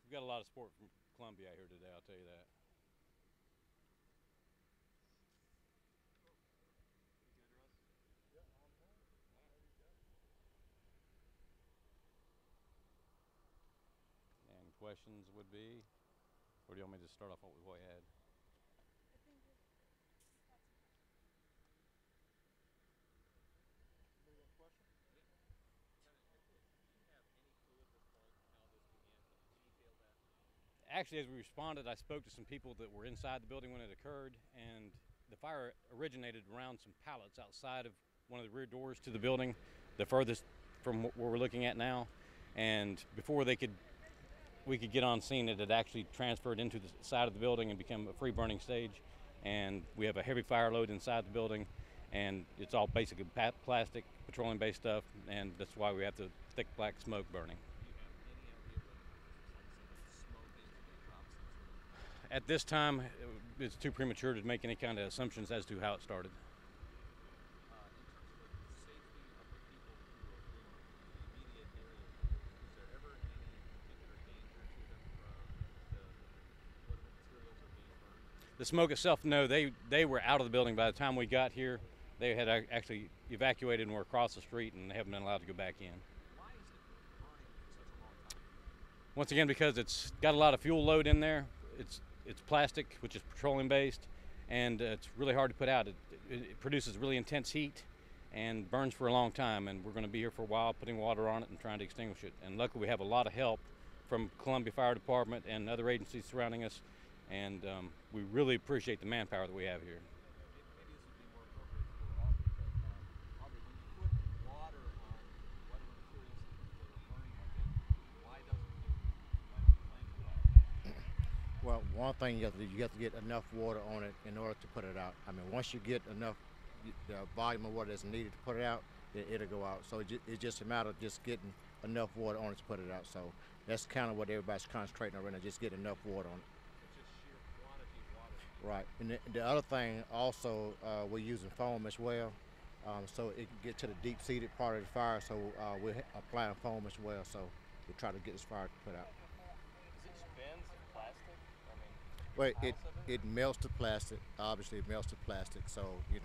We've got a lot of support from Columbia out here today, I'll tell you that. And questions would be, or do you want me to start off with what we had? Actually, as we responded, I spoke to some people that were inside the building when it occurred, and the fire originated around some pallets outside of one of the rear doors to the building, the furthest from where we're looking at now. And before we could get on scene, it had actually transferred into the side of the building and become a free burning stage. And we have a heavy fire load inside the building, and it's all basically plastic, petroleum-based stuff, and that's why we have the thick black smoke burning. At this time, it's too premature to make any kind of assumptions as to how it started. The smoke itself, no, they were out of the building by the time we got here. They had actually evacuated and were across the street, and they haven't been allowed to go back in. Once again, because it's got a lot of fuel load in there. It's plastic, which is petroleum based, and it's really hard to put out. It produces really intense heat and burns for a long time, and we're going to be here for a while putting water on it and trying to extinguish it. And luckily we have a lot of help from Columbia Fire Department and other agencies surrounding us, and we really appreciate the manpower that we have here. Well, one thing you have to get enough water on it in order to put it out. I mean, once you get enough the volume of water that's needed to put it out, it'll go out. So it's just a matter of just getting enough water on it to put it out. So that's kind of what everybody's concentrating on right now, just get enough water on it. Right. And the other thing also, we're using foam as well. So it can get to the deep-seated part of the fire. So we're applying foam as well. So we try to get this fire put out. Well, it melts to plastic. Obviously, it melts to plastic. So you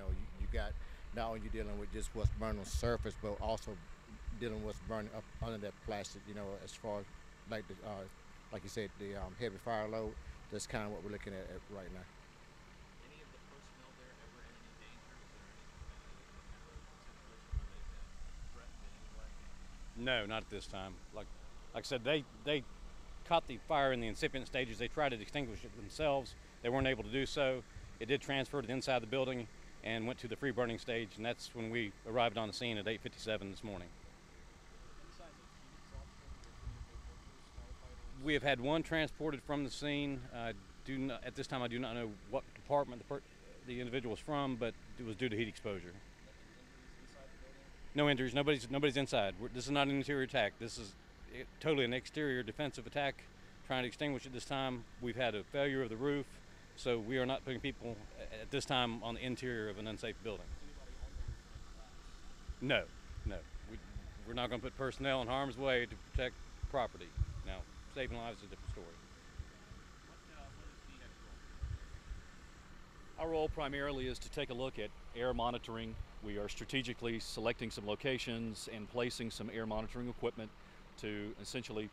got not only you dealing with just what's burning on the surface, but also dealing with what's burning up under that plastic. As far as like you said, the heavy fire load. That's kind of what we're looking at right now. No, not at this time. Like I said, they caught the fire in the incipient stages. They tried to extinguish it themselves. They weren't able to do so. It did transfer to the inside of the building and went to the free burning stage, and that's when we arrived on the scene at 8:57 this morning. We have had one transported from the scene. At this time, I do not know what department the individual was from, but it was due to heat exposure. No injuries. Nobody's inside. This is not an interior attack. This is totally an exterior defensive attack. Trying to extinguish it this time. We've had a failure of the roof, so we are not putting people at this time on the interior of an unsafe building. No, no. We're not going to put personnel in harm's way to protect property. Now, saving lives is a different story. Our role primarily is to take a look at air monitoring. We are strategically selecting some locations and placing some air monitoring equipment to essentially,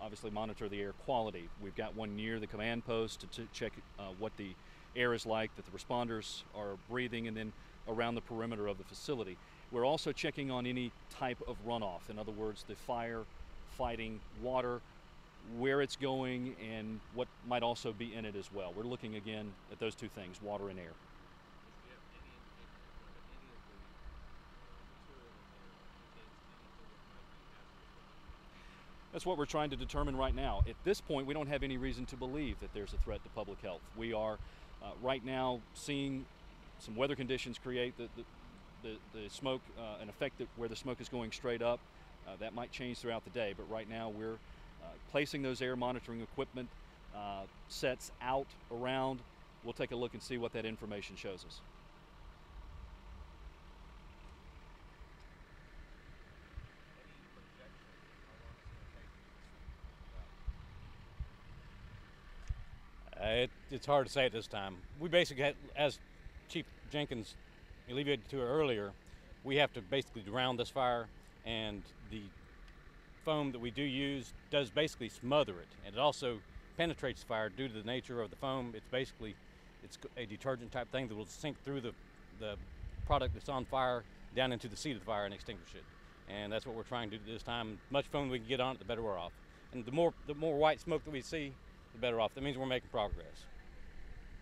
obviously, monitor the air quality. We've got one near the command post to check what the air is like that the responders are breathing, and then around the perimeter of the facility. We're also checking on any type of runoff. In other words, the fire fighting water, where it's going, and what might also be in it as well. We're looking again at those two things, water and air. That's what we're trying to determine right now. At this point, we don't have any reason to believe that there's a threat to public health. We are right now seeing some weather conditions create the smoke, an effect where the smoke is going straight up. That might change throughout the day, but right now we're placing those air monitoring equipment sets out around. We'll take a look and see what that information shows us. it's hard to say at this time. We basically, as Chief Jenkins alleviated to it earlier, we have to basically drown this fire, and the foam that we do use does basically smother it, and it also penetrates the fire due to the nature of the foam. It's a detergent type thing that will sink through the product that's on fire down into the seat of the fire and extinguish it. And that's what we're trying to do this time. Much foam we can get on it, the better we're off. And the more white smoke that we see, the better off. That means we're making progress.